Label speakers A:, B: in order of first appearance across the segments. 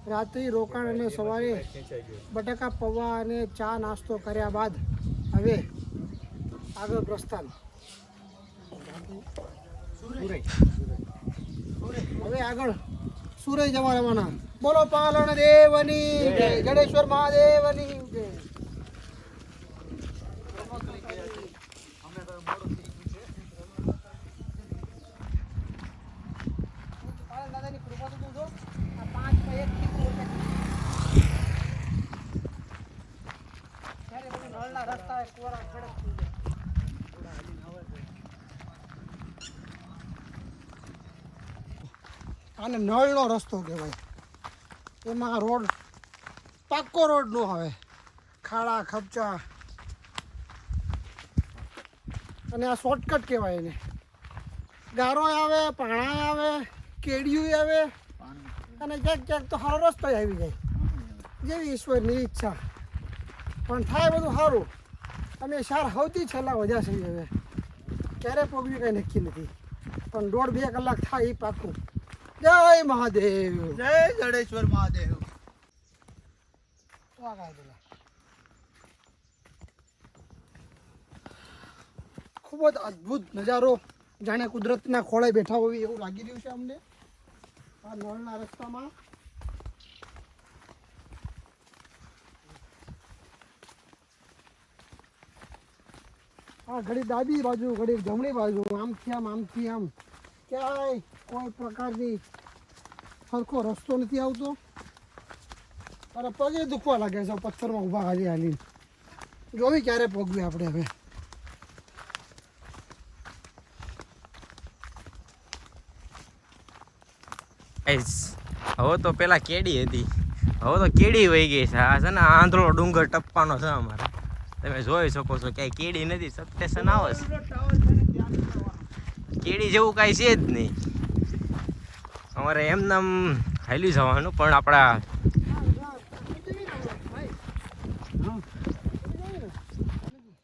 A: રાત્રિ રોકાણ અને સવારે બટાકા પૌવા અને ચા નાસ્તો કર્યા બાદ હવે આગળ પ્રસ્થાન. હવે આગળ સુરત જવા રવાના. બોલો પાલણ દેવની જય, જડેશ્વર મહાદેવની જય. દાદાની કૃપા તો જો આ 5 બાય 1 ત્યારે બધું નળના રસ્તા કોરા ખડક થઈ જાય. આને નળનો રસ્તો કહેવાય. એમાં રોડ પાક્કો રોડ નો આવે, ખાડા ખપચા, અને આ શોર્ટકટ કહેવાય એને. ગારો આવે, પાણા આવે, કેડિયું આવે, અને ક્યાંક ક્યાંક તો સારો રસ્તો આવી જાય, જેવી ઈશ્વરની ઈચ્છા. પણ થાય બધું સારું. અમે શાર સૌથી છેલ્લા વજા છે. હવે ક્યારે પગવી કંઈ નક્કી નથી, પણ 1.5-2 કલાક થાય એ પાકું. જય મહાદેવ,
B: જય જડેશ્વર મહાદેવ.
A: ખૂબ જ અદ્ભુત નજારો, જાણે કુદરતના ખોળે બેઠા હોય એવું લાગી રહ્યું છે અમને આ નળના રસ્તામાં. આ ઘડી ડાબી બાજુ, ઘડી જમણી બાજુ, આમથી આમ ક્યાંય કોઈ પ્રકારની સરખો રસ્તો નથી આવતો. અને પગે દુખવા લાગે છે પથ્થરમાં ઊભા હાલી. જોવી ક્યારે પગવી આપણે હવે.
C: હવે તો પેલા કેડી હતી, હવે તો કેડી વહી ગઈ છે. આ છે ને આંધળો ડુંગર ટપ્પાનો છે અમારે. તમે જોઈ શકો છો ક્યાંય કેડી નથી. સબસ્ટેશન આવે છે, કેડી જેવું કાંઈ છે જ નહીં. અમારે એમનામ હાલ્યું જવાનું. પણ આપણા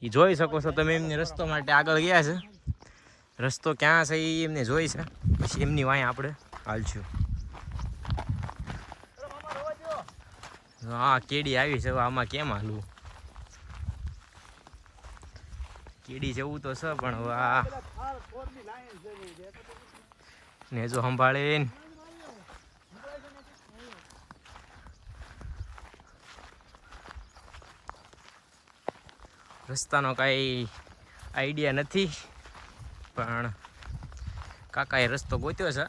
C: એ જોઈ શકો છો તમે, એમની રસ્તો માટે આગળ ગયા છે. રસ્તો ક્યાં છે એ એમને જોઈ છે, પછી એમની વાંહે આપણે હાલશું. હા, કેડી આવી છે. આમાં કેમ હાલવું? કેડી જવું તો છે, પણ હવે આ ને જો સંભાળીને રસ્તાનો કાંઈ આઈડિયા નથી. પણ કાકાએ રસ્તો ગોત્યો છે.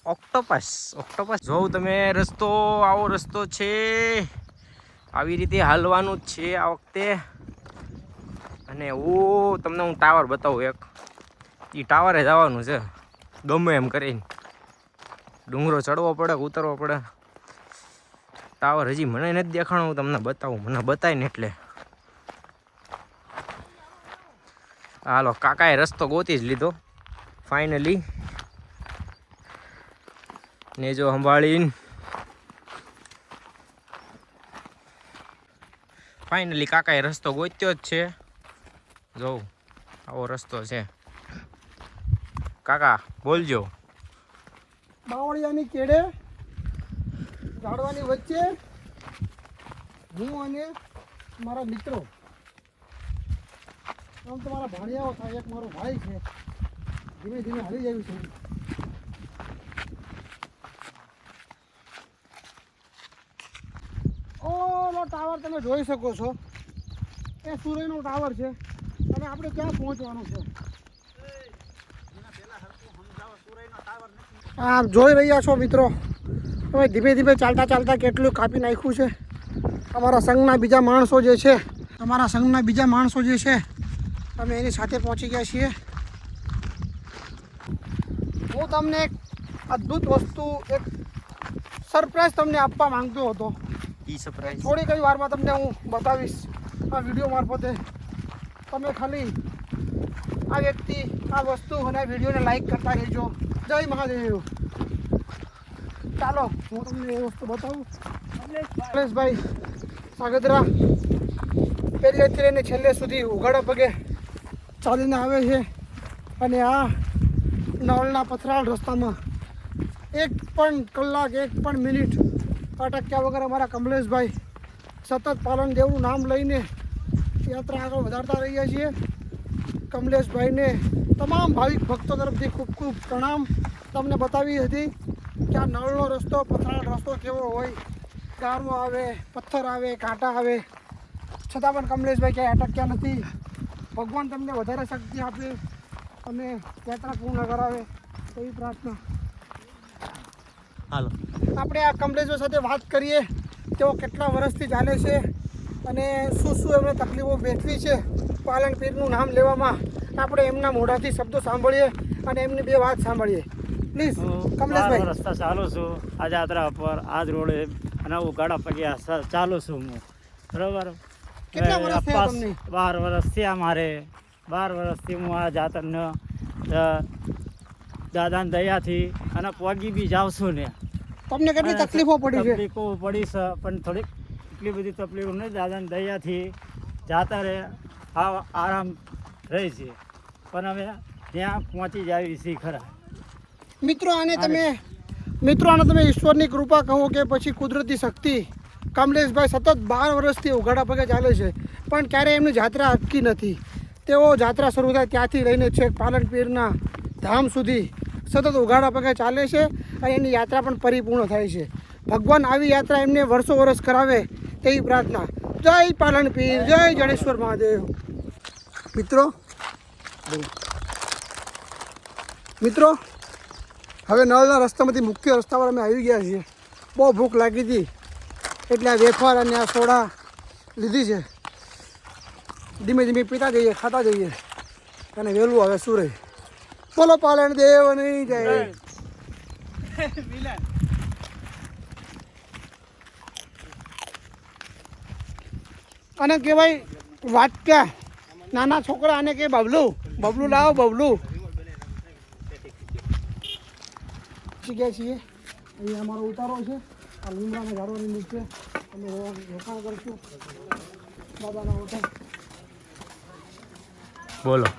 C: ઓક્ટોપસ જોઉં તમે રસ્તો, આવો રસ્તો છે. આવી રીતે હાલવાનું જ છે આ વખતે. અને તમને હું ટાવર બતાવું એક. એ ટાવરે જવાનું છે ગમે એમ કરીને. ડુંગરો ચડવો પડે, ઉતરવો પડે. ટાવર હજી મને નથી દેખાણું, હું તમને બતાવું. મને બતાય ને એટલે. હાલો, કાકાએ રસ્તો ગોતી જ લીધો ફાઇનલી. ને જો સંભાળીને ફાઇનલી કાકાએ રસ્તો ગોત્યો જ છે. જોઉં આવો રસ્તો છે. કાકા બોલજો.
A: બાવળિયાની કેડે ઝાડવાની વચ્ચે હું અને મારા મિત્રો, આમ તો મારા ભાણિયાઓ થાય, એક મારો ભાઈ છે, ધીમે ધીમે હાલી જાય છે. ઓલો ટાવર તમે જોઈ શકો છો, એ સુરતનો ટાવર છે. અને આપણે ક્યાં પહોંચવાનું છે આપ જોઈ રહ્યા છો મિત્રો. તમે ધીમે ધીમે ચાલતા કેટલું કાપી નાખ્યું છે. અમારા સંઘના બીજા માણસો જે છે, અમે એની સાથે પહોંચી ગયા છીએ. હું તમને એક અદ્ભુત વસ્તુ, એક સરપ્રાઈઝ તમને આપવા માંગતો હતો. થોડી કઈ વારમાં તમને હું બતાવીશ આ વિડીયો મારફતે. તમે ખાલી આ વ્યક્તિ, આ વસ્તુ અને આ વિડીયોને લાઈક કરતા રહેજો. જય મહાદેવ. ચાલો હું તમને એ વસ્તુ બતાવું. કમલેશભાઈ સાગદરા પહેલેથી લઈને છેલ્લે સુધી ઉઘાડા પગે ચાલીને આવે છે. અને આ નળના પથરાળ રસ્તામાં એક પણ કલાક એક પણ મિનિટ અટક્યા વગર અમારા કમલેશભાઈ સતત પાલન દેવનું નામ લઈને યાત્રા આગળ વધારતા રહ્યા છીએ. કમલેશભાઈને તમામ ભાવિક ભક્તો તરફથી ખૂબ ખૂબ પ્રણામ. તમને બતાવી હતી કે આ નળનો રસ્તો, પથરાળ રસ્તો કેવો હોય, ગારો આવે, પથ્થર આવે, કાંટા આવે, છતાં પણ કમલેશભાઈ ક્યાંય અટક્યા નથી. ભગવાન તમને વધારે શક્તિ આપે અને યાત્રા પૂર્ણ કરાવે એવી પ્રાર્થના.
C: હાલો
A: આપણે આ કમલેશભાઈ સાથે વાત કરીએ, તેઓ કેટલા વર્ષથી ચાલે છે અને શું શું એમને તકલીફો વેઠવી છે પાલનપીરનું નામ લેવામાં. આપણે એમના મોઢાથી શબ્દો સાંભળીએ અને એમની બે વાત સાંભળીએ. પ્લીઝ કમલેશભાઈ.
D: રસ્તા ચાલુ છું આ યાત્રા પર, આજ રોડે અને ઉગાડા પગ્યા ચાલુ છું હું, બરાબર.
A: કેટલા વર્ષ થયા તમને?
D: 12 વર્ષ થયા મારે. 12 વર્ષથી હું આ જાતરને દાદાની દયાથી અને પગી બી જાઉં છું ને.
A: તમને કેટલી તકલીફો પડી છે?
D: તકલીફો પડી છે, પણ થોડીક એટલી બધી તકલીફો નહીં, દાદાની દયાથી જાતા રહે આરામ રહી છે, પણ હવે ત્યાં પહોંચી જાય છે ખરા.
A: મિત્રો આને તમે ઈશ્વરની કૃપા કહો કે પછી કુદરતી શક્તિ. કમલેશભાઈ સતત 12 વર્ષથી ઉઘાડા પગે ચાલે છે, પણ ક્યારેય એમની જાત્રા અટકી નથી. તેઓ જાત્રા શરૂ થાય ત્યાંથી લઈને છેક પાલનપીરના ધામ સુધી સતત ઉઘાડા પગે ચાલે છે અને એની યાત્રા પણ પરિપૂર્ણ થાય છે. ભગવાન આવી યાત્રા એમને વર્ષો વર્ષ કરાવે તેવી પ્રાર્થના. જય પાલનપીર, જય જડેશ્વર મહાદેવ. મિત્રો હવે નળના રસ્તામાંથી મુખ્ય રસ્તા પર અમે આવી ગયા છીએ. બહુ ભૂખ લાગી હતી એટલે આ વેફર અને આ સોડા લીધી છે. ધીમે ધીમે પીતા જઈએ, ખાતા જઈએ અને વહેલું હવે સુરે. બોલો પાલન દેવની જય. અને કહેવાય વાટકા, નાના છોકરા આને કે બબલું, બબલું લાવો બબલું. ગયા છીએ અહીંયા અમારો ઉતારો છે. આ લીમડાના ઝાડોની નીચે અમે રોકાણ કરીશું બાબાના ઓઠે.
C: બોલો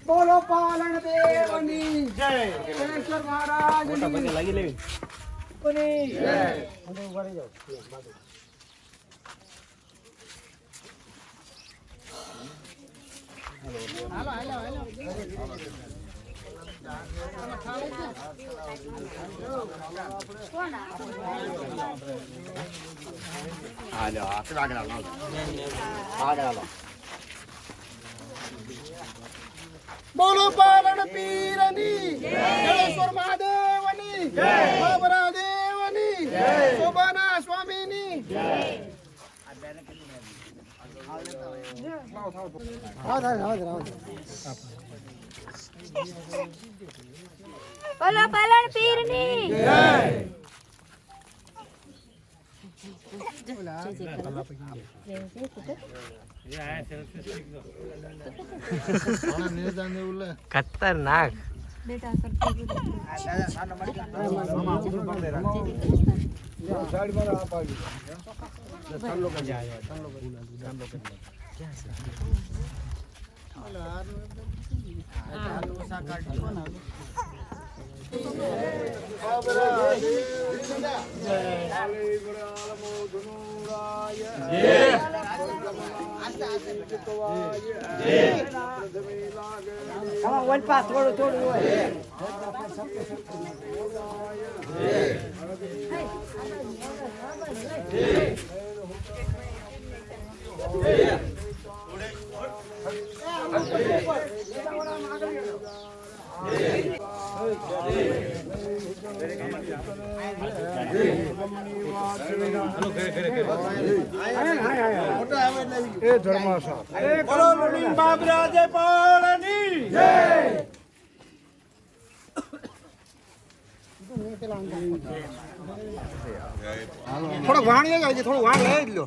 A: બોલો પાલન દેવની જય, જયેશ્વર મહારાજની
C: લાગી લેવી.
A: જય. હાલો હાલો હાલો. બોલો પાલન પીરની જડેશ્વર મહાદેવની બાબરા દેવની શોભાના સ્વામીની
E: બોલો પાલન પીરની જય.
C: ખતરનાક.
E: બેટા
A: થોડો વાણી જાય છે, થોડું વાણ લઈ જ લો.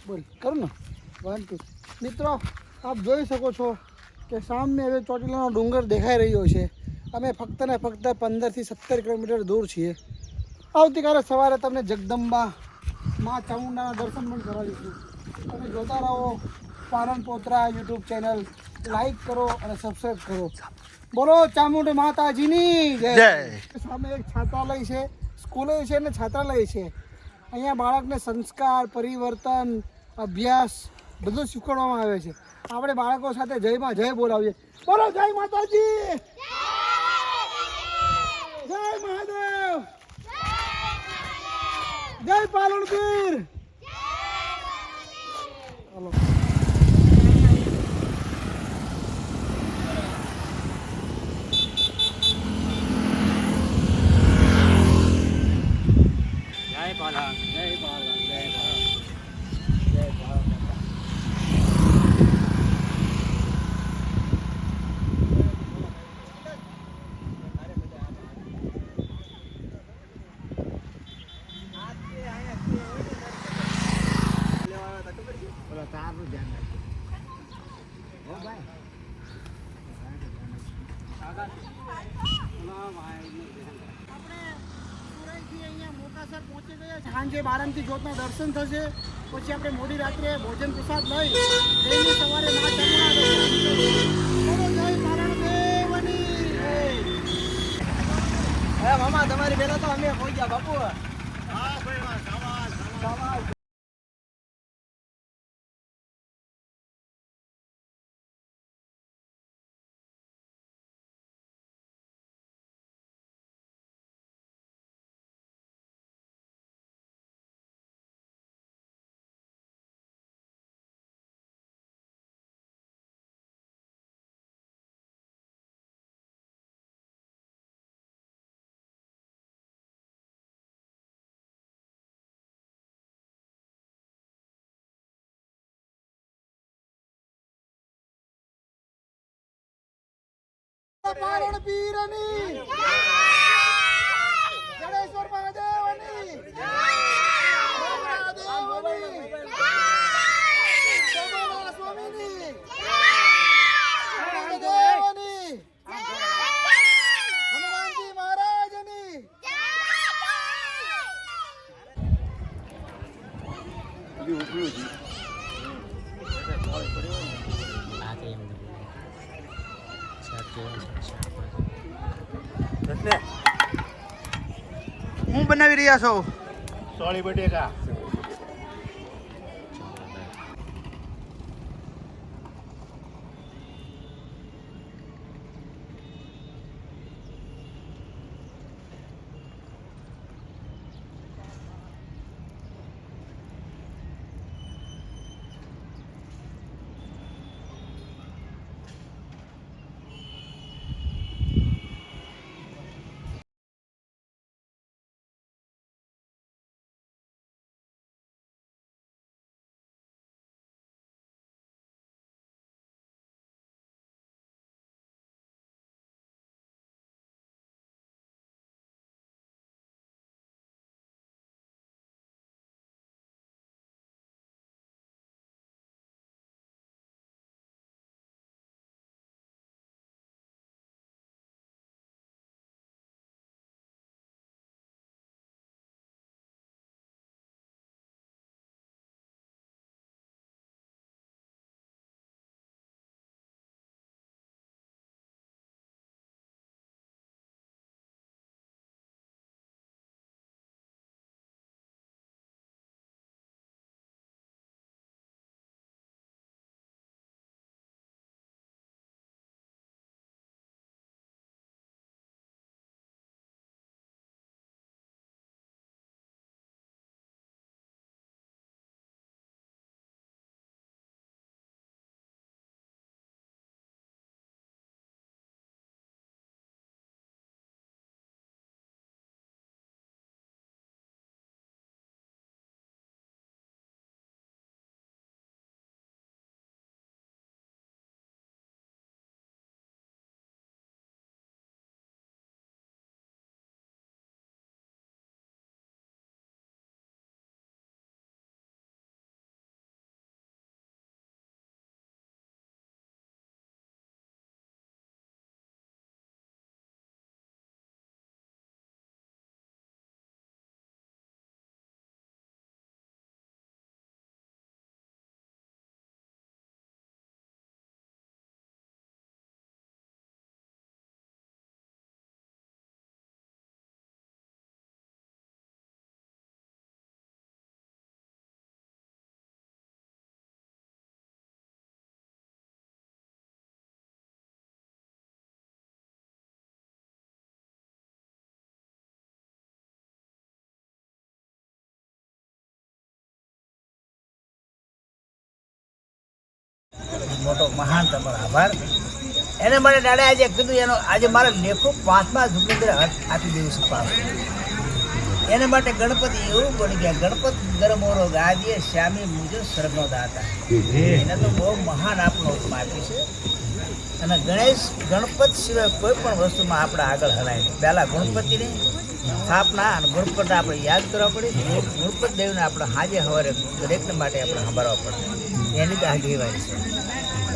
A: બોલ કરું ને 1 2 મિત્રો આપ જોઈ શકો છો કે સામે હવે ચોટીલાનો ડુંગર દેખાઈ રહ્યો છે. અમે ફક્ત ને ફક્ત 15 થી 17 કિલોમીટર દૂર છીએ. આવતીકાલે સવારે તમને જગદંબા મા ચામુંડાના દર્શન પણ કરાવીશું. તમે જોતા રહો પારણ પોતરા યુટ્યુબ ચેનલ, લાઈક કરો અને સબસ્ક્રાઈબ કરો. બોલો ચામુંડા માતાજીની જય. સામે એક છાત્રાલય છે, સ્કૂલે છે ને છાત્રાલય છે. અહીંયા બાળકને સંસ્કાર, પરિવર્તન, અભ્યાસ બધું શીખવાડવામાં આવે છે. આપણે બાળકો સાથે જયમાં જય બોલાવીએ. બોલો જય માતાજી, જય મહાદેવ, જય પાલનપીર. ચાલો સાંજે બારમથી જ્યોતના દર્શન થશે. પછી આપણે મોડી રાત્રે ભોજન પ્રસાદ લઈ ડેલી સવારે મા ચામુંડા જય પારણદેવની જય. મામા તમારી પહેલા તો અમે હોઈ ગયા બાપુ. હા ભાઈ પાલનપીરની જડેશ્વર મહાદેવની સ્વામીની હનુમાનજી મહારાજની
B: હું બનાવી રહ્યા છો?
D: સોળી બટેકા.
B: મોટો મહાન તમારો આભાર. એને માટે દાદા આજે કીધું એનો આજે મારે લેખો 5મા ઝુંપડી આપી દેવું છે પાછું. એને માટે ગણપતિ એવું બની ગયા, ગણપત ગરમોરો ગાદીએ શ્યામી મુજો સ્વર્ગનો દાતા. એને તો બહુ મહાન આપણો હુકમ આપ્યો છે. અને ગણપત સિવાય કોઈ પણ વસ્તુમાં આપણે આગળ હલાય નહીં. પહેલાં ગણપતિની સ્થાપના અને ગણપત આપણે યાદ કરવા પડે. ગણપત દેવને આપણે હાજે સવારે દરેકને માટે આપણે સંભાળવા પડે. એની તો આગેવારી છે.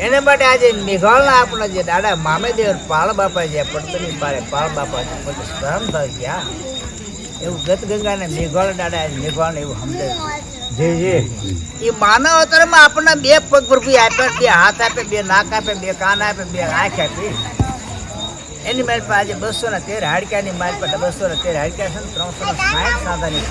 B: એને માટે આજે મેઘાળના આપણા જે દાદા મામેદેવ પાળ બાપા જે પડતરની પારે પાળ બાપા સ્મરણ થઈ ગયા એવું ગત ગંગાને મેઘાળ દાદા મેઘાળને એવું સમજાય એ માનવ અવતારમાં આપણને 2 પગ પૃથ્વી આપ્યા, 2 હાથ આપે, 2 નાક આપે, 2 કાન આપે, 2 આંખ આપી. એની મારી પાસે આજે 213 હાડકાની મારી પાસે 213 હાડકા છે, 360 સાંધાની